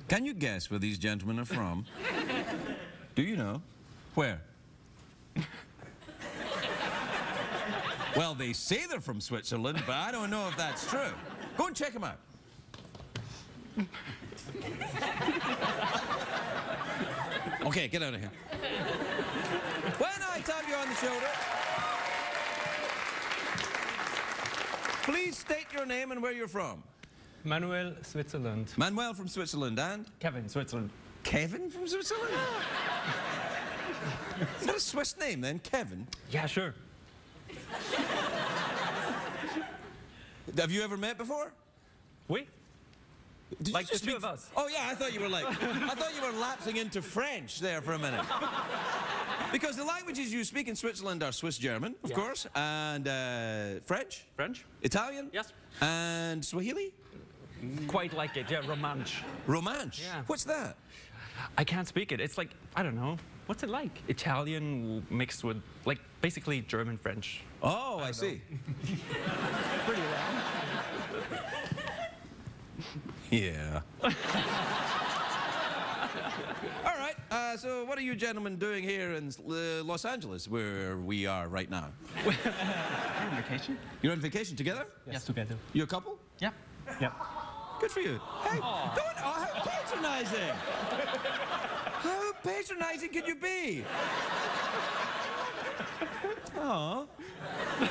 Can you guess where these gentlemen are from? Do you know? Where? Well, they say they're from Switzerland, but I don't know if that's true. Go and check them out. Okay, get out of here. When I tap you on the shoulder, please state your name and where you're from. Manuel, Switzerland. Manuel from Switzerland, and? Kevin, Switzerland. Kevin from Switzerland? Is that a Swiss name then, Kevin? Yeah, sure. Have you ever met before? Oui? Did Like you just the two speak- of us. Oh yeah, I thought you were lapsing into French there for a minute. Because the languages you speak in Switzerland are Swiss German, of course, and French, French? Italian, Yes. and Swahili. Quite like it, yeah, Romansh. Romansh. Yeah. What's that? I can't speak it. It's like, I don't know. What's it like? Italian mixed with, like, basically German French. Oh, I see. Pretty well. Yeah. All right. So what are you gentlemen doing here in Los Angeles, where we are right now? We're on vacation? You're on vacation together? Yes, together. You a couple? Yeah. Yeah. Good for you. Hey, don't, how patronizing! How patronizing can you be? Oh. Well,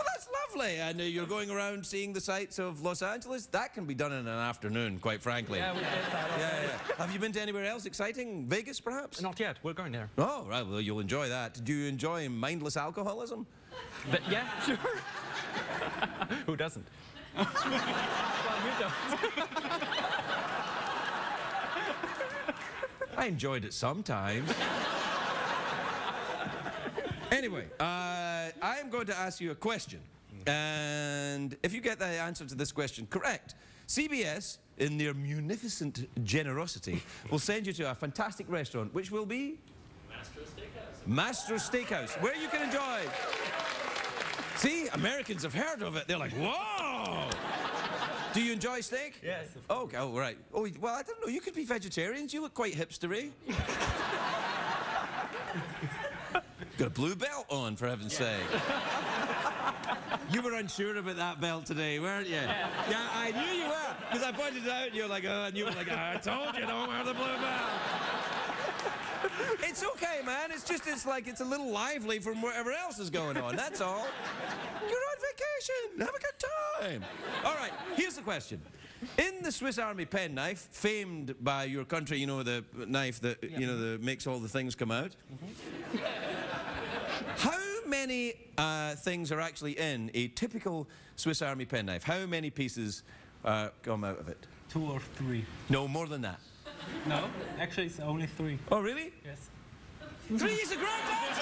that's lovely. And you're going around seeing the sights of Los Angeles? That can be done in an afternoon, quite frankly. Yeah, we did that. Yeah. Have you been to anywhere else exciting? Vegas, perhaps? Not yet. We're going there. Oh, right. Well, you'll enjoy that. Do you enjoy mindless alcoholism? But, yeah, sure. Who doesn't? Well, you don't. I enjoyed it sometimes. Anyway, I am going to ask you a question. And if you get the answer to this question correct, CBS, in their munificent generosity, will send you to a fantastic restaurant, which will be? Master's Steakhouse. Master's Steakhouse, where you can enjoy. See, Americans have heard of it. They're like, whoa! Do you enjoy steak? Yes. Okay, oh, right. Oh, well, I don't know. You could be vegetarians. You look quite hipstery. Got a blue belt on, for heaven's sake. You were unsure about that belt today, weren't you? Yeah, I knew you were. Because I pointed it out and you were like, oh, and you were like, I told you, don't wear the blue belt. It's okay, man. It's just, it's a little lively from whatever else is going on. That's all. You're on vacation. Have a good time. All right, here's the question. In the Swiss Army penknife, famed by your country, you know, the knife that, you know, that makes all the things come out. How many things are actually in a typical Swiss Army penknife? How many pieces come out of it? 2 or 3. No, more than that. No, actually it's only 3. Oh, really? Yes. 3 is a great answer!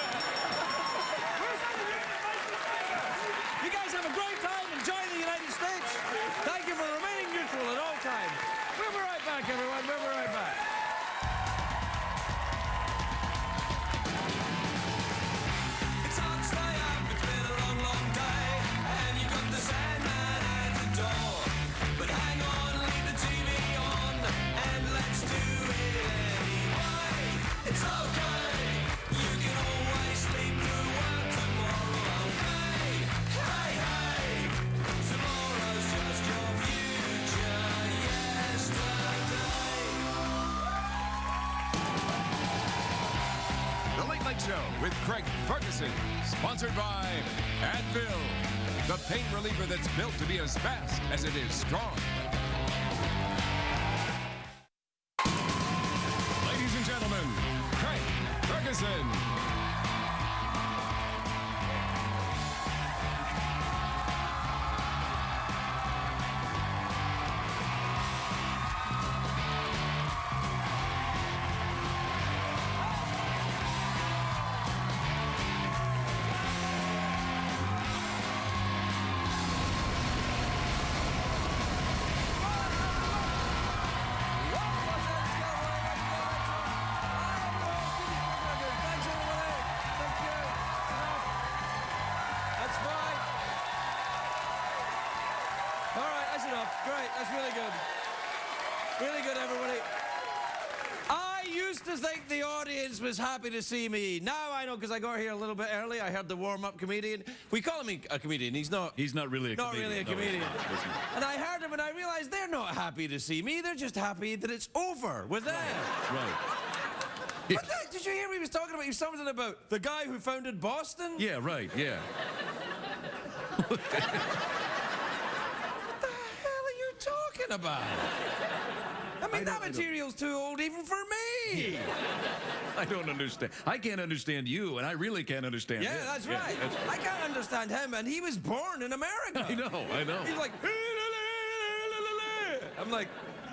You guys have a great time. Enjoy the United States. Thank you for remaining neutral at all times. We'll be right back, everyone. We'll be right back. It's hard to stay up. It's been a long, long day. And you've got the Sandman at the door. But hang on, leave the TV on. And let's do it anyway. It's okay. You can always sleep through work tomorrow. Hey, hey, hey. Tomorrow's just your future yesterday. The Late Night Show with Craig Ferguson, sponsored by Advil, the pain reliever that's built to be as fast as it is strong. Ladies and gentlemen, Craig Ferguson. great. That's really good. Really good, everybody. I used to think the audience was happy to see me. Now I know, because I got here a little bit early. I heard the warm-up comedian. We call him a comedian. He's not really a not comedian. really a No, comedian. he's not. And I heard him, and I realized they're not happy to see me. They're just happy that it's over with them. Right. What did you hear what he was talking about? He was something about the guy who founded Boston? Yeah, right, yeah. What the hell are you talking about? I mean, that material's too old even for me. I don't understand. I can't understand you, and I really can't understand him. Yeah, that's right. I can't understand him, and he was born in America. I know. He's like, I'm like,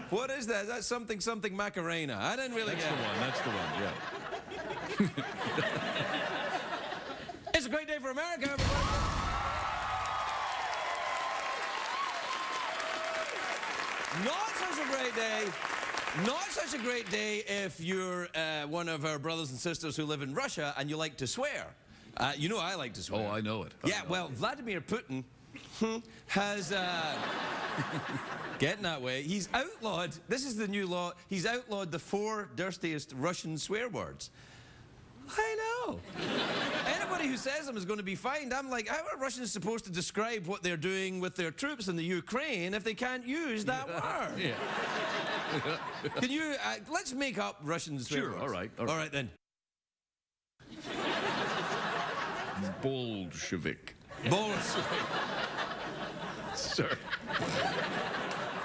what is that? That's something Macarena. I didn't really get it. That's the one, yeah. It's a great day for America, everybody. Not such a great day. Not such a great day if you're one of our brothers and sisters who live in Russia and you like to swear. You know I like to swear. Oh, I know it. Yeah, well, Vladimir Putin has... getting that way. He's outlawed, this is the new law, he's outlawed the 4 dirtiest Russian swear words. I know. Anybody who says them is going to be fined. I'm like, how are Russians supposed to describe what they're doing with their troops in the Ukraine if they can't use that word? Yeah. Can you, let's make up Russian swear Sure, words. all right. All right, then. Bolshevik. Bolshevik. Sir.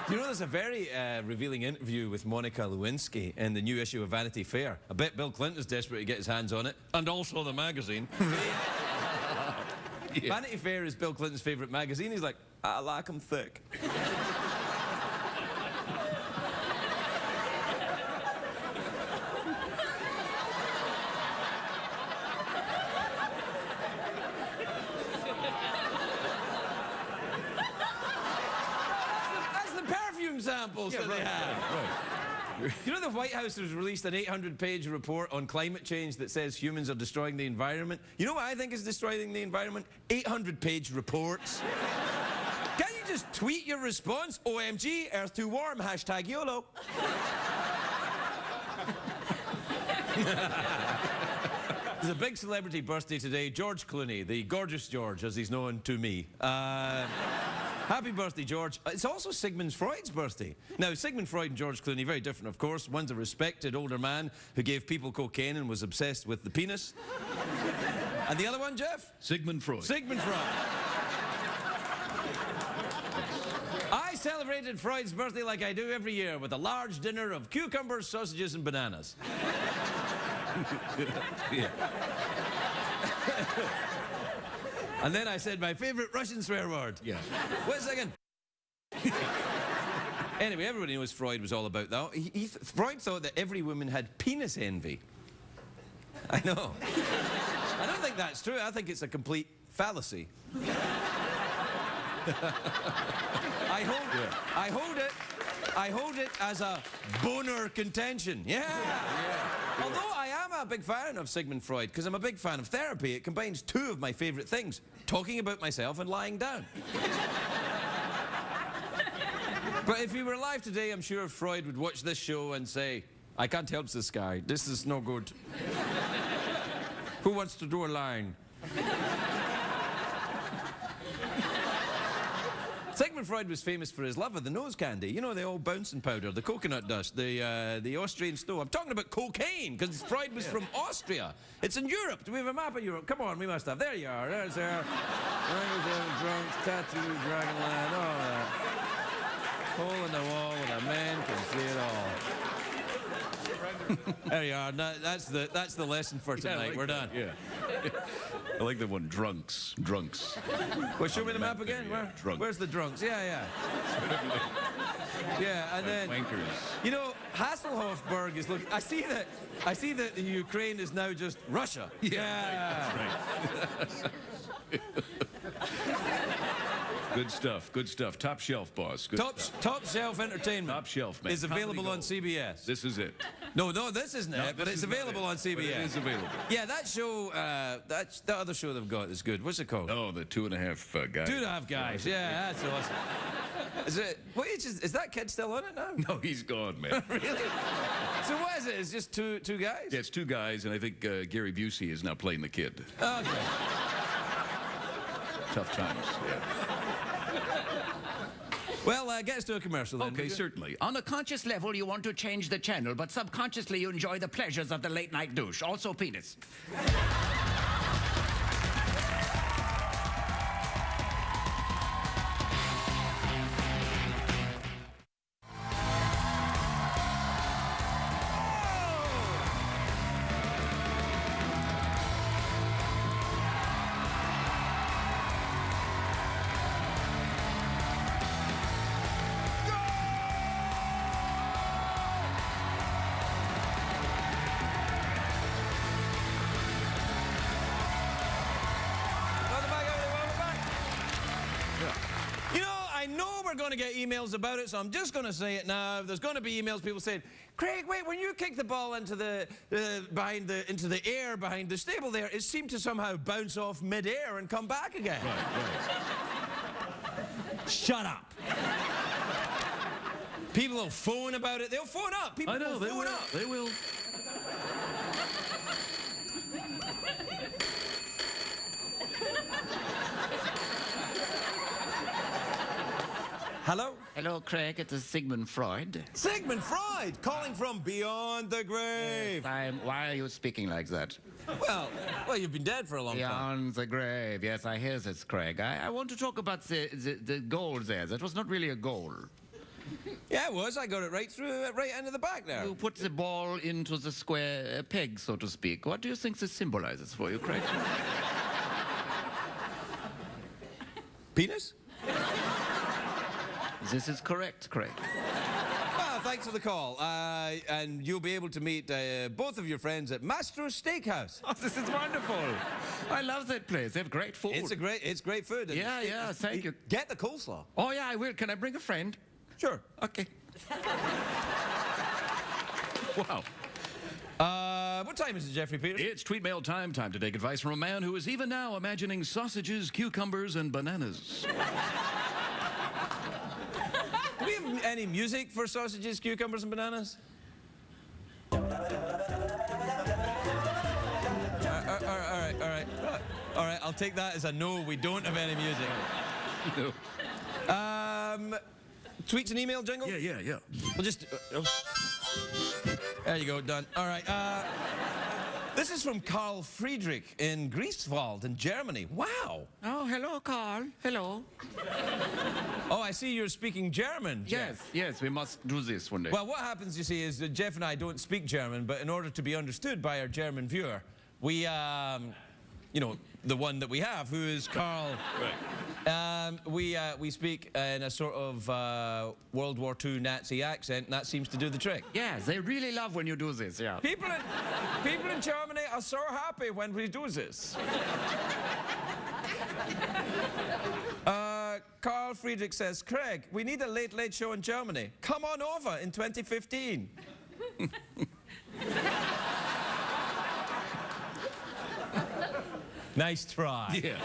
You know, there's a very revealing interview with Monica Lewinsky in the new issue of Vanity Fair. I bet Bill Clinton's desperate to get his hands on it, and also the magazine. Yeah. Vanity Fair is Bill Clinton's favourite magazine. He's like, I like 'em thick. Samples that they have. Right. You know the White House has released an 800-page report on climate change that says humans are destroying the environment. You know what I think is destroying the environment? 800-page reports. Can't you just tweet your response? OMG, Earth too warm, hashtag YOLO. There's a big celebrity birthday today, George Clooney, the gorgeous George, as he's known to me. Happy birthday, George. It's also Sigmund Freud's birthday. Now, Sigmund Freud and George Clooney, very different, of course. One's a respected older man who gave people cocaine and was obsessed with the penis. And the other one, Jeff? Sigmund Freud. Sigmund Freud. I celebrated Freud's birthday like I do every year with a large dinner of cucumbers, sausages, and bananas. Yeah. And then I said my favorite Russian swear word. Yeah. Wait a second. Anyway, everybody knows Freud was all about that. Freud thought that every woman had penis envy. I know. I don't think that's true. I think it's a complete fallacy. I hold it as a boner contention. Yeah. Although I am a big fan of Sigmund Freud, because I'm a big fan of therapy. It combines 2 of my favorite things, talking about myself and lying down. But if he were alive today, I'm sure Freud would watch this show and say, I can't help this guy. This is no good. Who wants to do a line? Sigmund Freud was famous for his love of the nose candy. You know, the old bouncing powder, the coconut dust, the Austrian snow. I'm talking about cocaine, because Freud was from Austria. It's in Europe. Do we have a map of Europe? Come on, we must have. There you are. There's there. Drunks, tattoo, Dragonland, all that. Hole in the wall where the man can see it all. There you are. That's the lesson for tonight. I like We're that. done. Yeah. I like the one, drunks. Well, show me the map again. Yeah, drunks. Where's the drunks? Yeah. Yeah, and then Wankers. you know, Hasselhoffberg is looking. I see that the Ukraine is now just Russia. Yeah. Right. Good stuff. Top shelf, boss. Good stuff. Top shelf entertainment. Top shelf, man. Is available Comedy on CBS. This is it. No, this isn't No, it, but this it's is not available it. on CBS. But it is available. Yeah, that show, that other show they've got is good. What's it called? Oh, the 2.5 guys. 2.5 Guys. Yeah, that's awesome. Is that kid still on it now? No, he's gone, man. Really? So what is it? It's just two guys? Yeah, it's two guys, and I think Gary Busey is now playing the kid. Okay. Tough times, yeah. Well, get us to a commercial then. Okay, will you? certainly. On a conscious level, you want to change the channel, but subconsciously you enjoy the pleasures of the late-night douche. Also penis. Welcome back, everybody. Welcome back. You know, I know we're going to get emails about it, so I'm just going to say it now. There's going to be emails, people saying, Craig, wait, when you kick the ball into the into the air behind the stable there, it seemed to somehow bounce off mid-air and come back again. Shut up. People will phone about it. They'll phone up. People I know, will they phone will. up. They will. Hello? Hello, Craig. It is Sigmund Freud. Sigmund Freud, calling from beyond the grave. Why are you speaking like that? Well, you've been dead for a long time. Beyond the grave. Yes, I hear this, Craig. I want to talk about the goal there. That was not really a goal. Yeah, it was. I got it right through, right end of the back there. You put the ball into the square peg, so to speak. What do you think this symbolizes for you, Craig? Penis? This is correct, Craig. Well, thanks for the call. And you'll be able to meet both of your friends at Mastro's Steakhouse. Oh, this is wonderful. I love that place. They have great food. It's great food. And Yeah, thank you. Get the coleslaw. Oh, yeah, I will. Can I bring a friend? Sure. Okay. Wow. What time is it, Jeffrey Peters? It's tweet mail time. Time to take advice from a man who is even now imagining sausages, cucumbers, and bananas. Do we have any music for sausages, cucumbers, and bananas? All right, I'll take that as a no. We don't have any music. No. Tweets and email jingle? Yeah. We'll just... There you go, done. All right. This is from Karl Friedrich in Greifswald in Germany. Wow. Oh, hello, Carl. Hello. Oh, I see you're speaking German, Jeff. Yes, we must do this one day. Well, what happens, you see, is that Jeff and I don't speak German, but in order to be understood by our German viewer, we, you know, the one that we have, who is Carl. Right. We speak in a sort of World War II Nazi accent, and that seems to do the trick. Yeah, they really love when you do this, yeah. People in Germany are so happy when we do this. Carl Friedrich says, Craig, we need a late, late show in Germany. Come on over in 2015. Nice try. Yeah.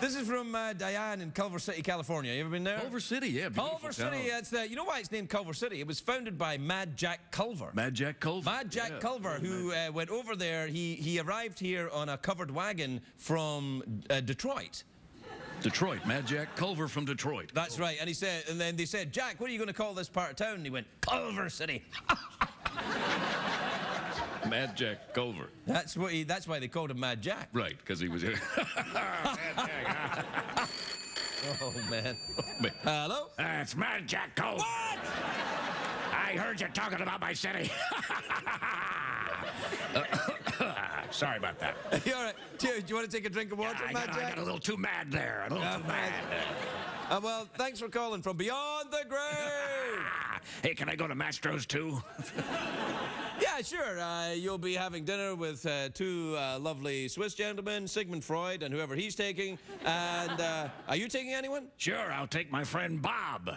This is from Diane in Culver City, California. You ever been there? Culver City, yeah. Beautiful Culver town. City, it's the, you know why it's named Culver City? It was founded by Mad Jack Culver. Mad Jack Culver. Mad Jack Culver, who went over there. He arrived here on a covered wagon from Detroit. Detroit. Mad Jack Culver from Detroit. That's right. And he said, and then they said, Jack, what are you going to call this part of town? And he went, Culver City. Mad Jack Culver. That's why they called him Mad Jack. Right, because he was here. Oh man. Hello? It's Mad Jack Cole. What? I heard you talking about my city. Sorry about that. You all right? Do you want to take a drink of water, Mad I Jack? got a little too mad there. A little too mad. Well, thanks for calling from beyond the grave. Hey, can I go to Mastro's too? Yeah, sure. You'll be having dinner with two lovely Swiss gentlemen, Sigmund Freud and whoever he's taking. And are you taking anyone? Sure, I'll take my friend Bob.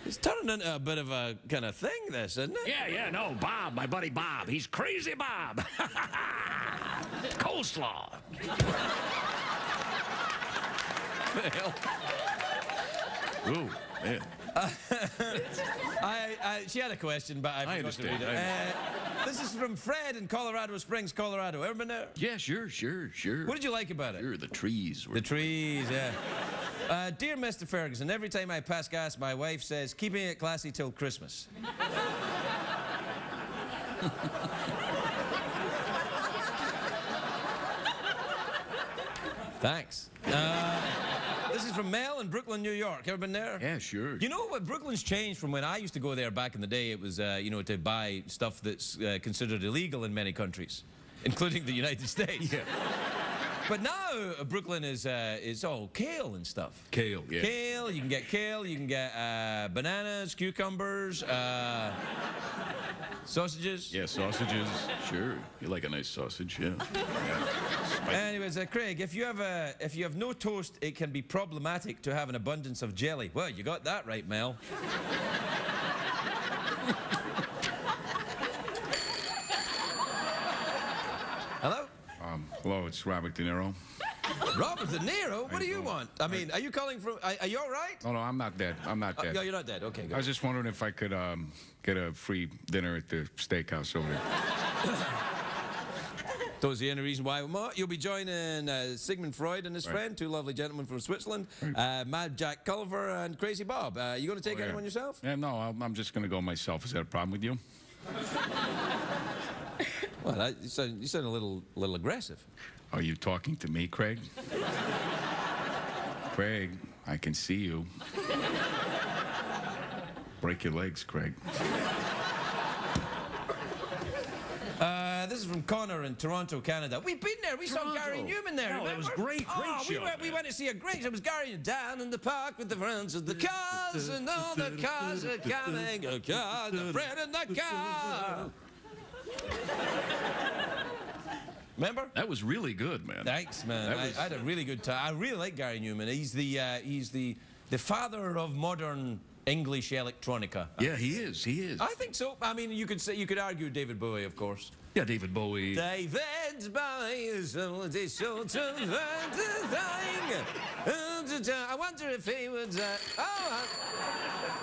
It's turning into a bit of a kind of thing, this, isn't it? Yeah, no, Bob, my buddy Bob. He's crazy Bob. Coleslaw. Ooh, man. She had a question, but I forgot to read understand. it. This is from Fred in Colorado Springs, Colorado. Ever been there? Yeah, sure. What did you like about it? Sure, the trees were... The trees, yeah. Dear Mr. Ferguson, every time I pass gas, my wife says, keeping it classy till Christmas. Thanks. This is from Mel in Brooklyn, New York. Ever been there? Yeah, sure. You know what? Brooklyn's changed from when I used to go there back in the day. It was, you know, to buy stuff that's considered illegal in many countries, including the United States. Yeah. But now Brooklyn is all kale and stuff. Kale, yeah. Kale, you can get kale, you can get bananas, cucumbers, sausages. Yeah, sausages. Sure. You like a nice sausage, yeah. Anyways, Craig, if you have no toast, it can be problematic to have an abundance of jelly. Well, you got that right, Mel. Hello? Hello, it's Robert De Niro. Robert De Niro? What do you want? I mean, are you calling from... Are you all right? Oh, no, I'm not dead. I'm not dead. No, you're not dead. Okay, I good. was just wondering if I could get a free dinner at the steakhouse over there. That was the only reason why. You'll be joining Sigmund Freud and his friend, two lovely gentlemen from Switzerland, Mad Jack Culver and Crazy Bob. You going to take anyone yourself? Yeah, no, I'm just going to go myself. Is that a problem with you? Well, you sound a little aggressive. Are you talking to me, Craig? Craig, I can see you. Break your legs, Craig. This is from Connor in Toronto, Canada. We've been there. We saw Gary Newman there. No, that was remember? great show. We went to see a great show. It was Gary down in the park with the friends of the cars, and all the cars are coming. A car, the friend in the car. Remember? That was really good, man. Thanks, man. I had a really good time. I really like Gary Newman. He's the father of modern English electronica. Yeah, he is. He is. I think so. I mean, you could argue David Bowie, of course. Yeah, David Bowie. David Bowie is a short thing. I wonder if he would.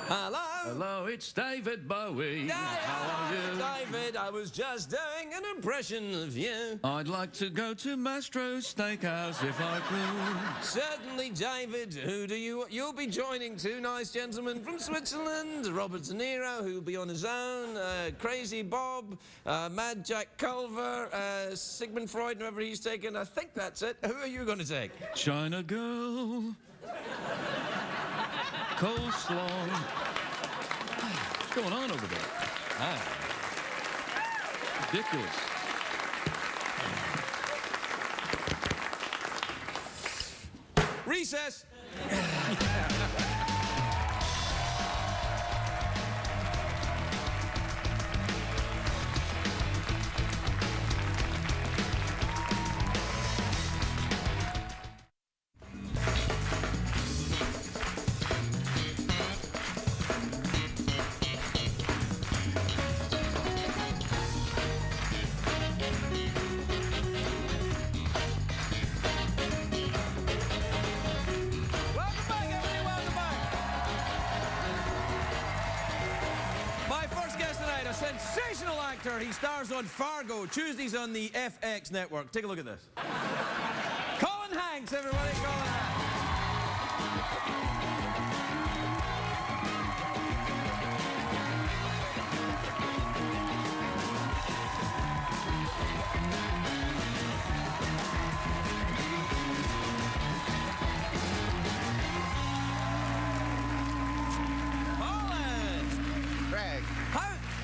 Hello. Hello, it's David Bowie. How are you? David, I was just doing an impression of you. I'd like to go to Mastro's Steakhouse if I could. Certainly, David. Who do you'll be joining two nice gentlemen from Switzerland, Robert De Niro, who'll be on his own, Crazy Bob, Mad Jack Culver, Sigmund Freud, whoever he's taken. I think that's it. Who are you going to take? China Girl. Coleslaw. What's going on over there? Ridiculous. Recess. Sensational actor. He stars on Fargo, Tuesdays on the FX network. Take a look at this. Colin Hanks, everybody. Colin Hanks.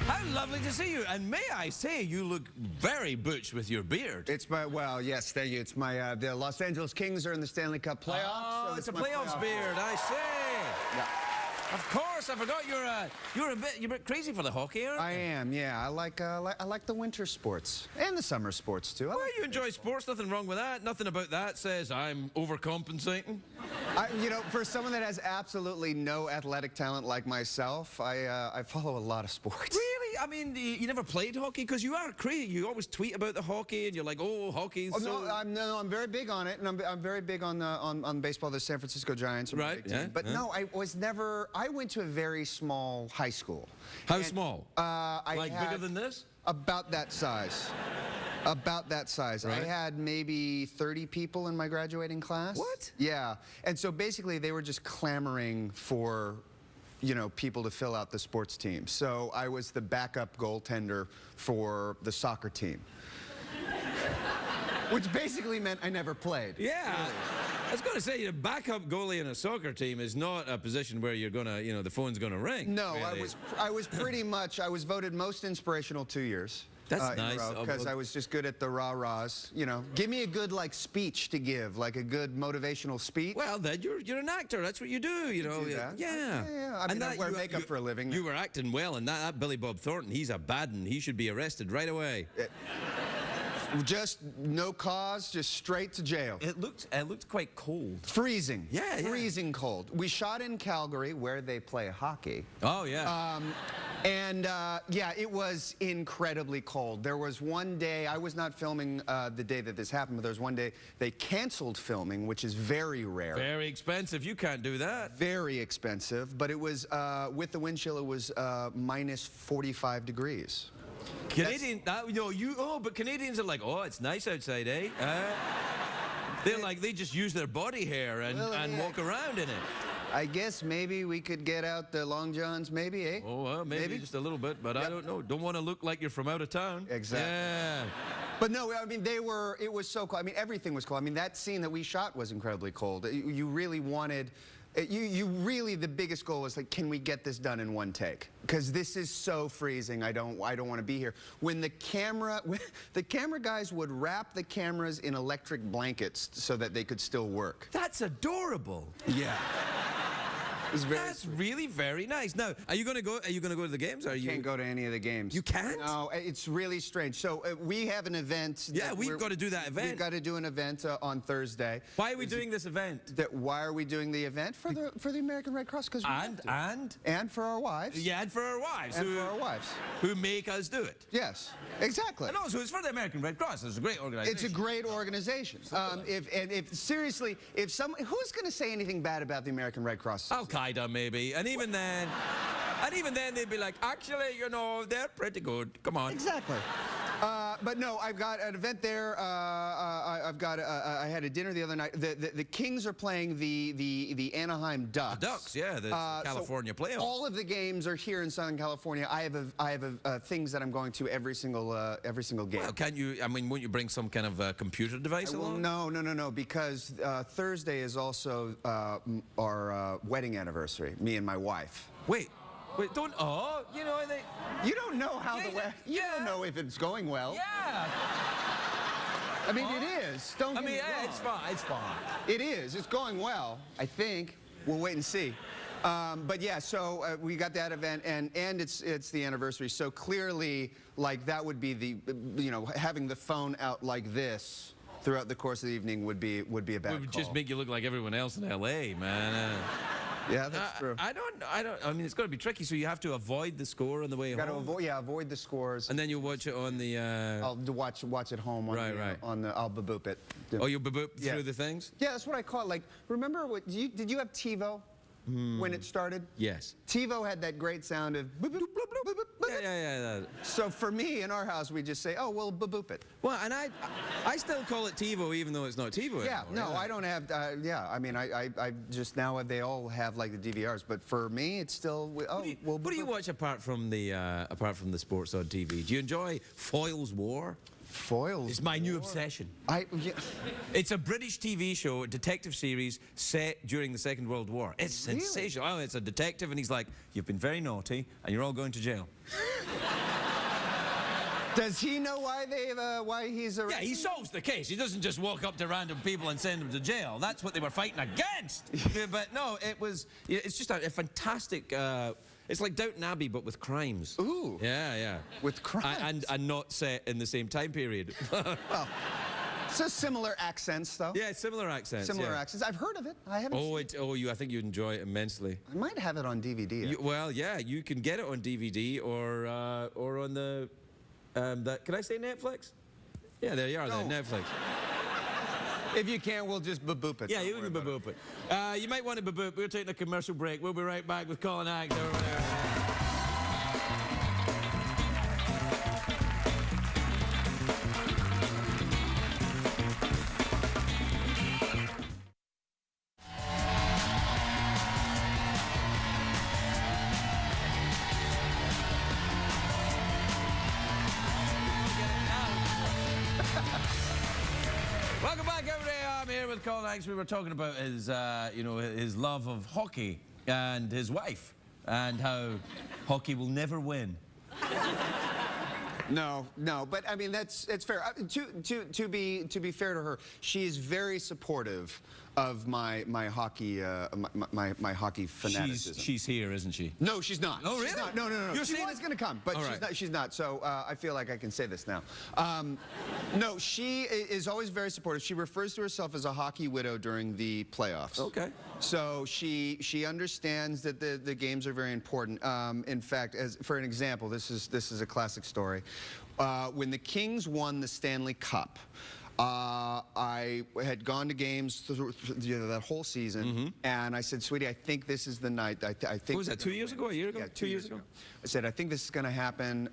How lovely to see you. And may I say, you look very butch with your beard. It's my, well, yes, thank you. It's my, the Los Angeles Kings are in the Stanley Cup playoffs. Oh, so it's a my playoffs beard, I see. Yeah. Of course, I forgot you're a bit crazy for the hockey, aren't you? I am, yeah. I like the winter sports and the summer sports too. Well, you enjoy sports, nothing wrong with that. Nothing about that says I'm overcompensating. You know, for someone that has absolutely no athletic talent like myself, I follow a lot of sports. Really? I mean, you never played hockey? Because you are crazy. You always tweet about the hockey, and you're like, oh, hockey. Oh, I'm very big on it, and I'm very big on baseball. The San Francisco Giants, are my big team. Yeah, But yeah. no, I was never. I went to a very small high school. How And, small? I Like had bigger than this? About that size. About that size. Right. I had maybe 30 people in my graduating class. What? Yeah. And so basically, they were just clamoring for, you know, people to fill out the sports team. So I was the backup goaltender for the soccer team. Which basically meant I never played. Yeah. I was going to say, a backup goalie in a soccer team is not a position where you're going to, you know, the phone's going to ring. No, really. I was pretty much, I was voted most inspirational 2 years. That's nice. Because I was just good at the rah-rahs. You know, give me a good, like, speech to give, like a good motivational speech. Well, then you're an actor. That's what you do, you know. do that. Yeah. Yeah. I mean, I wear makeup for a living. You were acting well, and that Billy Bob Thornton, he's a bad one. He should be arrested right away. Just no cause, just straight to jail. It looked quite cold. Freezing. Yeah, yeah. Freezing cold. We shot in Calgary, where they play hockey. Oh, yeah. Yeah, it was incredibly cold. There was one day, I was not filming the day that this happened, but there was one day they canceled filming, which is very rare. Very expensive. You can't do that. Very expensive, but it was, with the wind chill, it was minus 45 degrees. Canadian, but Canadians are like, oh, it's nice outside, eh? They're like, they just use their body hair and walk around in it. I guess maybe we could get out the long johns, maybe, eh? Oh, well, maybe just a little bit, but I don't know. Don't want to look like you're from out of town. Exactly. Yeah. But no, I mean, it was so cold. I mean, everything was cold. I mean, that scene that we shot was incredibly cold. You really wanted, the biggest goal was like, can we get this done in one take? Because this is so freezing, I don't want to be here. When the camera guys would wrap the cameras in electric blankets so that they could still work. That's adorable. Yeah. That's really very nice. Now, are you going to go? Are you going to go to the games? Or Can't go to any of the games. You can't? No, it's really strange. So we have an event. Yeah, we've got to do that event. We've got to do an event on Thursday. Why are we doing this event? Why are we doing the event? For the American Red Cross, because and for our wives. Yeah, and for our wives. And for our wives. Who make us do it. Yes, exactly. And also, it's for the American Red Cross. It's a great organization. It's a great organization. Seriously, who's going to say anything bad about the American Red Cross? Al-Qaeda, maybe. And even then they'd be like, actually, you know, they're pretty good. Come on. Exactly. But no, I've got an event there. I had a dinner the other night. The Kings are playing the Anaheim Ducks. The Ducks, yeah, the California playoffs. All of the games are here in Southern California. I have things that I'm going to every single game. Well, can't you? I mean, won't you bring some kind of computer device along? No, because Thursday is also our wedding anniversary. Me and my wife. Wait, don't. Oh, you know they. You don't know how you don't know if it's going well. Yeah. I mean, it is. Don't get me wrong. It's fine. It's fine. It is. It's going well, I think. We'll wait and see. But yeah, so we got that event, and it's the anniversary. So clearly, like, that would be the, having the phone out like this throughout the course of the evening would be a bad It would call. just make you look like everyone else in L.A., man. Yeah, that's true. I mean, it's got to be tricky, so you have to avoid the score on the way home. Got to avoid the scores. And then you watch it on the... I'll watch at home on I'll baboop it. Oh, you baboop through the things? Yeah, that's what I call it. Like, remember did you have TiVo when it started? Yes. TiVo had that great sound of boop, boop, boop, boop, boop, boop. Yeah. So for me, in our house, we just say, oh, well, baboop it. Well, and I still call it TiVo even though it's not TiVo Yeah, anymore. no, I don't have, I mean, I just now, they all have like the DVRs, but for me, it's still, What do you watch apart from the sports on TV? Do you enjoy Foyle's War? Foyle's It's my new obsession. It's a British TV show, detective series set during the Second World War. It's sensational. Oh, it's a detective, and he's like, "You've been very naughty, and you're all going to jail." Does he know why he's a... Yeah, he solves the case. He doesn't just walk up to random people and send them to jail. That's what they were fighting against. But no, it's just a fantastic... it's like Downton Abbey, but with crimes. Ooh. Yeah. With crimes? And not set in the same time period. Well, So similar accents, though. Yeah, similar accents. Similar yeah. accents. I've heard of it. I haven't. Oh, seen I think you'd enjoy it immensely. I might have it on DVD. Well, yeah, you can get it on DVD or on the. Can I say Netflix? Yeah, there you are. No. There, Netflix. If you can, we'll just baboop it. Yeah, Don't you worry can about baboop it. You might want to baboop. We're taking a commercial break. We'll be right back with Colin Ags over there. Welcome back, everybody. I'm here with Colin Ags. We were talking about his, his love of hockey and his wife, and how hockey will never win. No, but I mean it's fair. To be fair to her, she is very supportive of my hockey my hockey fanaticism. She's here, isn't she? No, she's not. Oh, really? She's not. No. You're She saying was going to come, but All she's right. not. She's not. So I feel like I can say this now. No, she is always very supportive. She refers to herself as a hockey widow during the playoffs. Okay. So she understands that the games are very important. In fact, as for an example, this is a classic story. When the Kings won the Stanley Cup, I had gone to games through that whole season, and I said, "Sweetie, I think this is the night. I think." What was that? 2 years ago? A year ago? Yeah, 2 years ago. I said, "I think this is going to happen.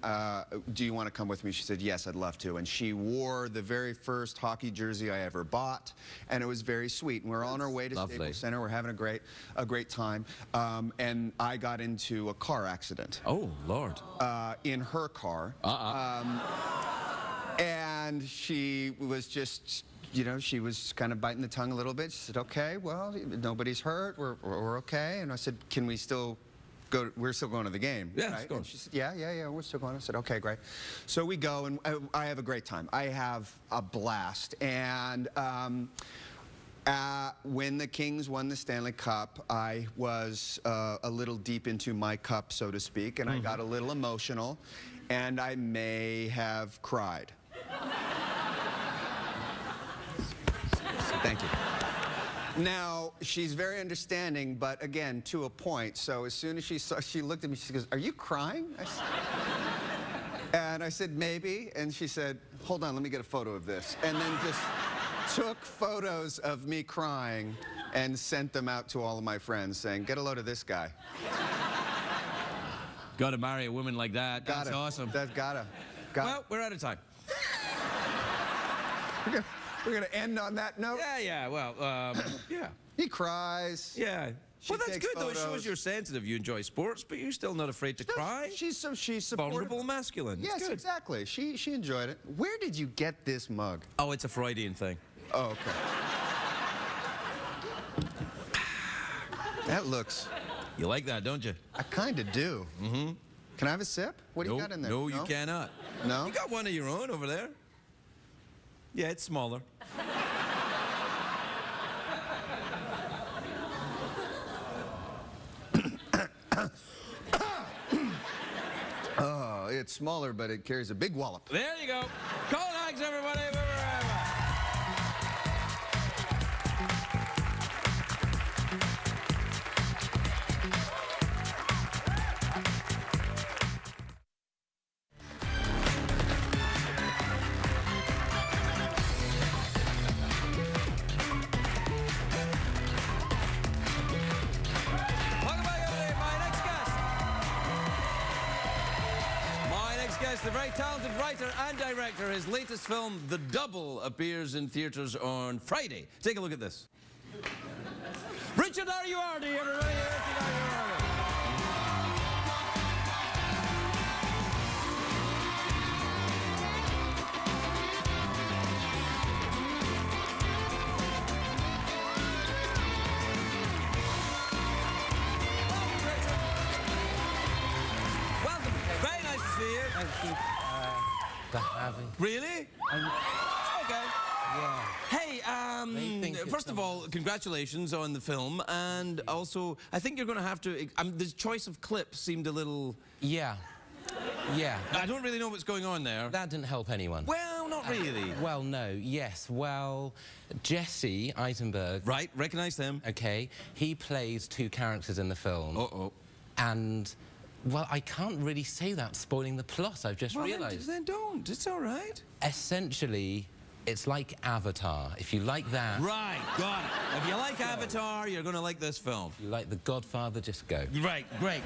Do you want to come with me?" She said, "Yes, I'd love to." And she wore the very first hockey jersey I ever bought, and it was very sweet. And we're on our way to Lovely. Staples Center. We're having a great time, and I got into a car accident. Oh, Lord. In her car. And she was just, she was kind of biting the tongue a little bit. She said, "Okay, well, nobody's hurt. We're okay." And I said, "Can we still go? We're still going to the game." Yeah, right? go. And she said, yeah, we're still going. I said, "Okay, great." So we go, and I have a great time. I have a blast. And when the Kings won the Stanley Cup, I was a little deep into my cup, so to speak, and I got a little emotional, and I may have cried. Thank you. Now, she's very understanding, but again, to a point. So as soon as she looked at me, she goes, "Are you crying?" And I said, "Maybe." And she said, "Hold on, let me get a photo of this." And then just took photos of me crying and sent them out to all of my friends saying, "Get a load of this guy." Got to marry a woman like that. That's Gotta. awesome. That's gotta. Well, we're out of time. We're gonna end on that note. Yeah. Well, yeah. He cries. Yeah. She Well, that's takes good, though. It shows photos. you're sensitive. You enjoy sports, but you're still not afraid to cry. She's supportive. Vulnerable masculine. It's Yes, good. exactly. She enjoyed it. Where did you get this mug? Oh, it's a Freudian thing. Oh, okay. That looks. You like that, don't you? I kind of do. Mm-hmm. Can I have a sip? What do you got in there? No, you cannot. No? You got one of your own over there. Yeah, it's smaller. Oh, it's smaller, but it carries a big wallop. There you go. Colin Ags, everybody. Welcome back, everybody. My next guest, the very talented writer and director. His latest film, The Double, appears in theaters on Friday. Take a look at this. Richard Ayoade, everybody. Richard Ayoade. Welcome. Very nice to see you. Thank you for having. Really? Okay. Yeah. Hey, They think it's first of all, congratulations on the film, and also, I think you're going to have to. The choice of clips seemed a little. Yeah. I don't really know what's going on there. That didn't help anyone. Well, no, Not really. Well, no, yes. Well, Jesse Eisenberg. Right, recognise them. Okay, he plays two characters in the film. Uh-oh. And, well, I can't really say that, spoiling the plot, I've just Well, realised. then don't. It's all right. Essentially, it's like Avatar. If you like that, Right, got it. If you like Avatar, you're going to like this film. if you like The Godfather, just go. Right, great.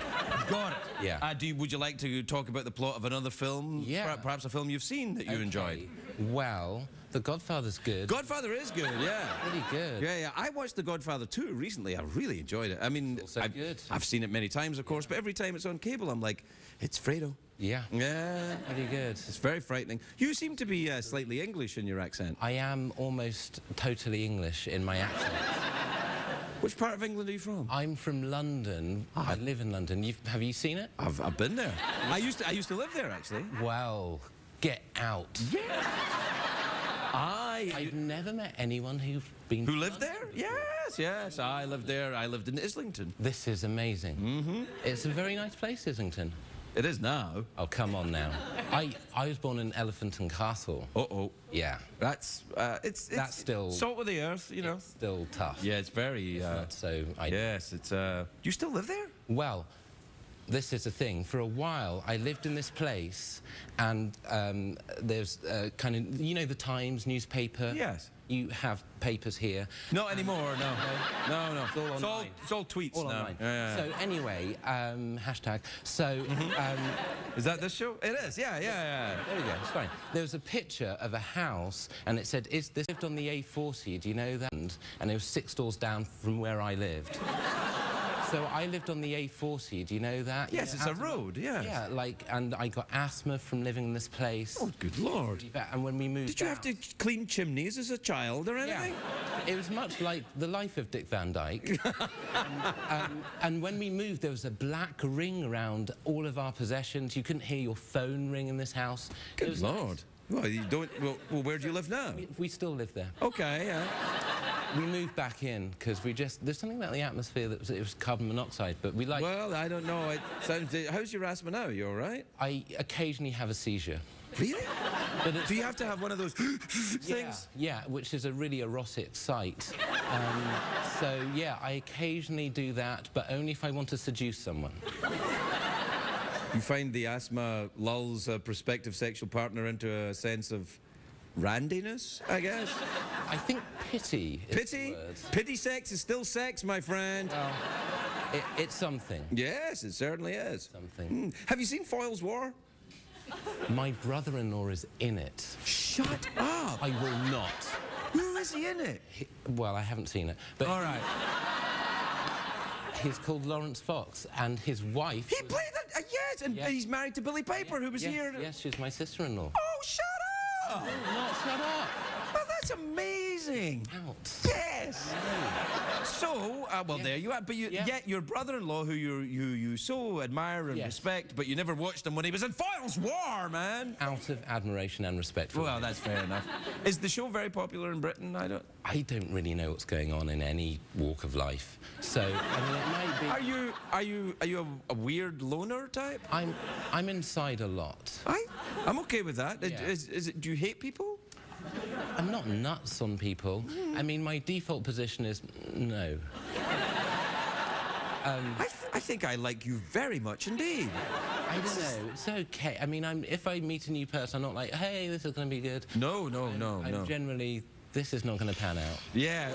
Got it. Yeah. Would you like to talk about the plot of another film? Yeah. Perhaps a film you've seen that you enjoyed. Okay, well, The Godfather's good. Godfather is good, yeah. Pretty good. Yeah, yeah. I watched The Godfather 2 recently. I really enjoyed it. I mean, also good. I've seen it many times, of course, but every time it's on cable, I'm like, it's Fredo. Yeah, Yeah. pretty good. It's very frightening. You seem to be slightly English in your accent. I am almost totally English in my accent. Which part of England are you from? I'm from London. I live in London. Have you seen it? I've been there. I used to live there, actually. Well, get out. I've never met anyone who's been... Who lived there? Yes, yes. I lived there. I lived in Islington. This is amazing. Mm-hmm. It's a very nice place, Islington. It is now. Oh, come on now. I was born in Elephant and Castle. Uh-oh. Yeah. That's, it's That's still... salt of the earth, you know. It's still tough. Yeah, it's very... Not so... yes, it's... You still live there? Well, this is the thing. For a while, I lived in this place, and there's kind of... You know the Times newspaper? Yes. You have papers here. Not anymore, no. No, no. It's all online. It's all tweets All now. online. Yeah, yeah. So anyway, hashtag. So... Is that this show? It is, yeah, yeah, yeah. There we go, it's fine. There was a picture of a house, and it said, "Is this lived on the A40? Do you know that?" And it was 6 doors down from where I lived. So I lived on the A40. Do you know that? Yes, You it's know, a road, yes. Yeah, like, and I got asthma from living in this place. Oh, good Lord. And when we moved Did you have out- to clean chimneys as a child or Yeah. anything? It was much like the life of Dick Van Dyke. And when we moved, there was a black ring around all of our possessions. You couldn't hear your phone ring in this house. It Good was Lord. nice. Well, you don't... Well, where do you live now? We still live there. Okay, yeah. We moved back in because there's something about the atmosphere that it was carbon monoxide, but we like... Well, I don't know. It sounds... How's your asthma now? You all right? I occasionally have a seizure. Really? But it's, Do you have to have one of those things? Yeah, which is a really erotic sight. So, yeah, I occasionally do that, but only if I want to seduce someone. You find the asthma lulls a prospective sexual partner into a sense of randiness, I guess? I think pity is Pity? the word. Pity sex is still sex, my friend. It's something. Yes, it certainly is. Something. Have you seen Foyle's War? My brother-in-law is in it. Shut up! I will not. Who is he in it? Well, I haven't seen it. But All right. he's called Lawrence Fox, and his wife... He played it, yes, and Yeah. he's married to Billy Piper, who was yes, here. Yes, she's my sister-in-law. Oh, shut up! Not shut up. Well, that's amazing. Out. Yes. So, well, there you are. But yet your brother-in-law, who you so admire and Yes. respect, but you never watched him when he was in Foyle's War, man. Out of admiration and respect for Well, him. that's fair enough. Is the show very popular in Britain? I don't. really know what's going on in any walk of life. So, I mean, it might be... Are you a weird loner type? I'm inside a lot. I'm okay with that. Yeah. Is it? Do you hate people? I'm not nuts on people. I mean, my default position is no. I think I like you very much indeed. I don't know. It's okay. I mean, if I meet a new person, I'm not like, hey, this is going to be good. No. I'm generally, this is not going to pan out. Yeah.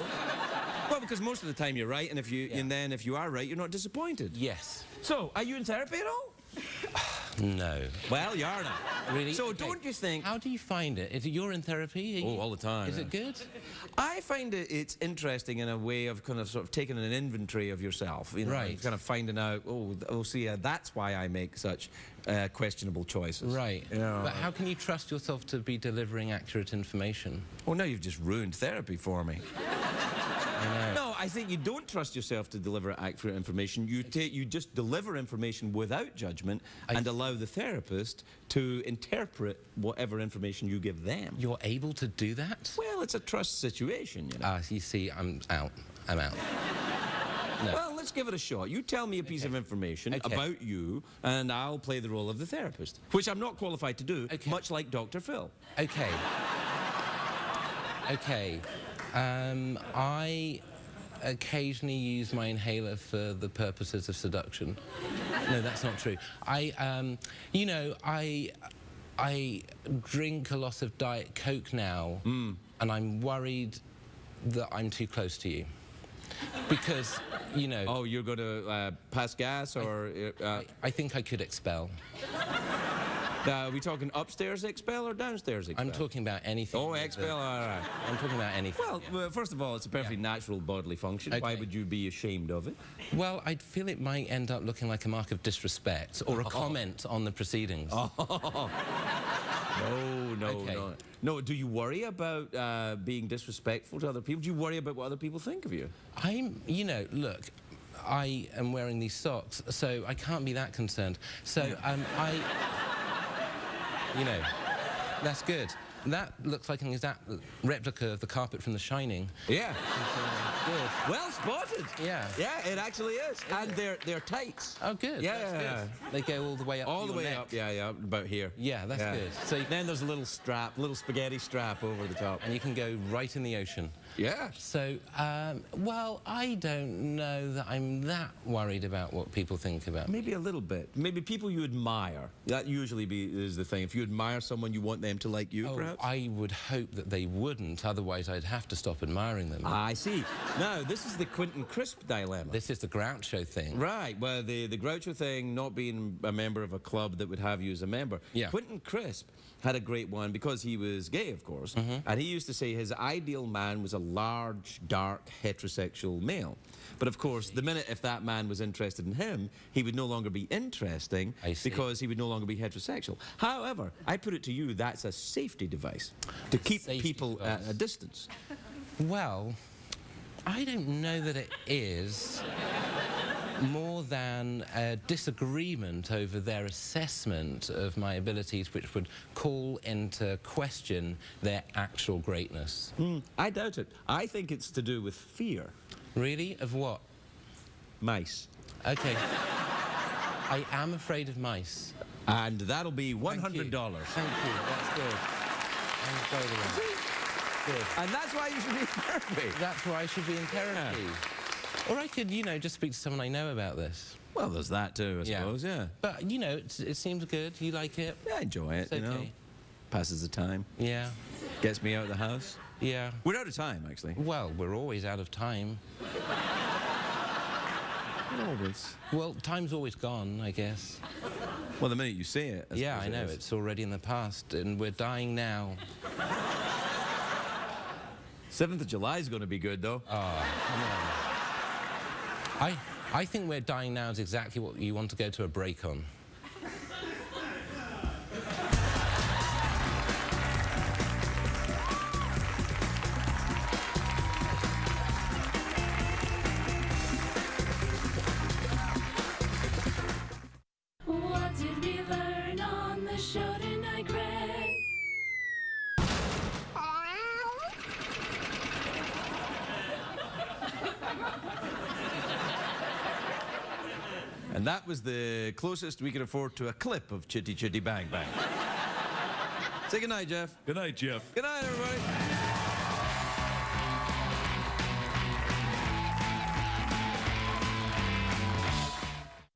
Well, because most of the time you're right, and if you are right, you're not disappointed. Yes. So, are you in therapy at all? No. Well, you are now. Really? So, Okay. don't you think? How do you find it? You're in therapy? Oh, all the time. Is it good? I find it's interesting in a way of kind of sort of taking an inventory of yourself. You know, Right. kind of finding out. That's why I make such questionable choices. Right. Yeah. But how can you trust yourself to be delivering accurate information? Well, now you've just ruined therapy for me. I know. No, I think you don't trust yourself to deliver accurate information. You just deliver information without judgment and allow the therapist to interpret whatever information you give them. You're able to do that? Well, it's a trust situation, you know. You see, I'm out. I'm out. No. Well, let's give it a shot. You tell me a piece of information Okay. about you, and I'll play the role of the therapist, which I'm not qualified to do, Okay. much like Dr. Phil. Okay. Okay. I occasionally use my inhaler for the purposes of seduction. No, that's not true. You know, I drink a lot of Diet Coke now, and I'm worried that I'm too close to you. Because, you know... Oh, you're going to pass gas, or... I think I could expel. Are we talking upstairs expel or downstairs expel? I'm talking about anything. Oh, expel, all right. I'm talking about anything. Well, first of all, it's a perfectly natural bodily function. Okay. Why would you be ashamed of it? Well, I'd feel it might end up looking like a mark of disrespect or a comment on the proceedings. Oh. No, Okay. no. No, do you worry about being disrespectful to other people? Do you worry about what other people think of you? You know, look, I am wearing these socks, so I can't be that concerned. So, you know, that's good. That looks like an exact replica of the carpet from The Shining. Yeah. Good. Well spotted. Yeah. Yeah, it actually is. And they're tights. Oh, good. Yeah, That's yeah, good. They go all the way up All to the your way neck. up, yeah, about here. Yeah, that's good. So then there's a little strap, little spaghetti strap over the top. And you can go right in the ocean. Yeah. So, well, I don't know that I'm that worried about what people think about me. Maybe a little bit. Maybe people you admire. That usually is the thing. If you admire someone, you want them to like you, perhaps? I would hope that they wouldn't, otherwise I'd have to stop admiring them. I see. Now, this is the Quentin Crisp dilemma. This is the Groucho thing. Right, well, the Groucho thing, not being a member of a club that would have you as a member. Yeah. Quentin Crisp had a great one because he was gay, of course, and he used to say his ideal man was a large, dark, heterosexual male. But of course, the minute if that man was interested in him, he would no longer be interesting because he would no longer be heterosexual. However, I put it to you, that's a safety device to keep people at a distance. Well, I don't know that it is more than a disagreement over their assessment of my abilities, which would call into question their actual greatness. I doubt it. I think it's to do with fear. Really? Of what? Mice. Okay. I am afraid of mice. And that'll be $100. Thank you. That's good. I'm very well. Good. And that's why you should be in therapy. That's why I should be in therapy. Or I could, you know, just speak to someone I know about this. Well, there's that too, I suppose, yeah. But, you know, it seems good. You like it? Yeah, I enjoy it, It's you know. okay. Passes the time. Yeah. Gets me out of the house. Yeah. We're out of time, actually. Well, we're always out of time. Always. Well, time's always gone, I guess. Well, the minute you say it. Yeah, I know. It's already in the past, and we're dying now. 7th of July is going to be good, though. Oh, come on. I think we're dying now is exactly what you want to go to a break on. What did we learn on the show tonight, Greg? And that was the closest we could afford to a clip of Chitty Chitty Bang Bang. Say goodnight, Jeff. Good night, Jeff. Good night, everybody.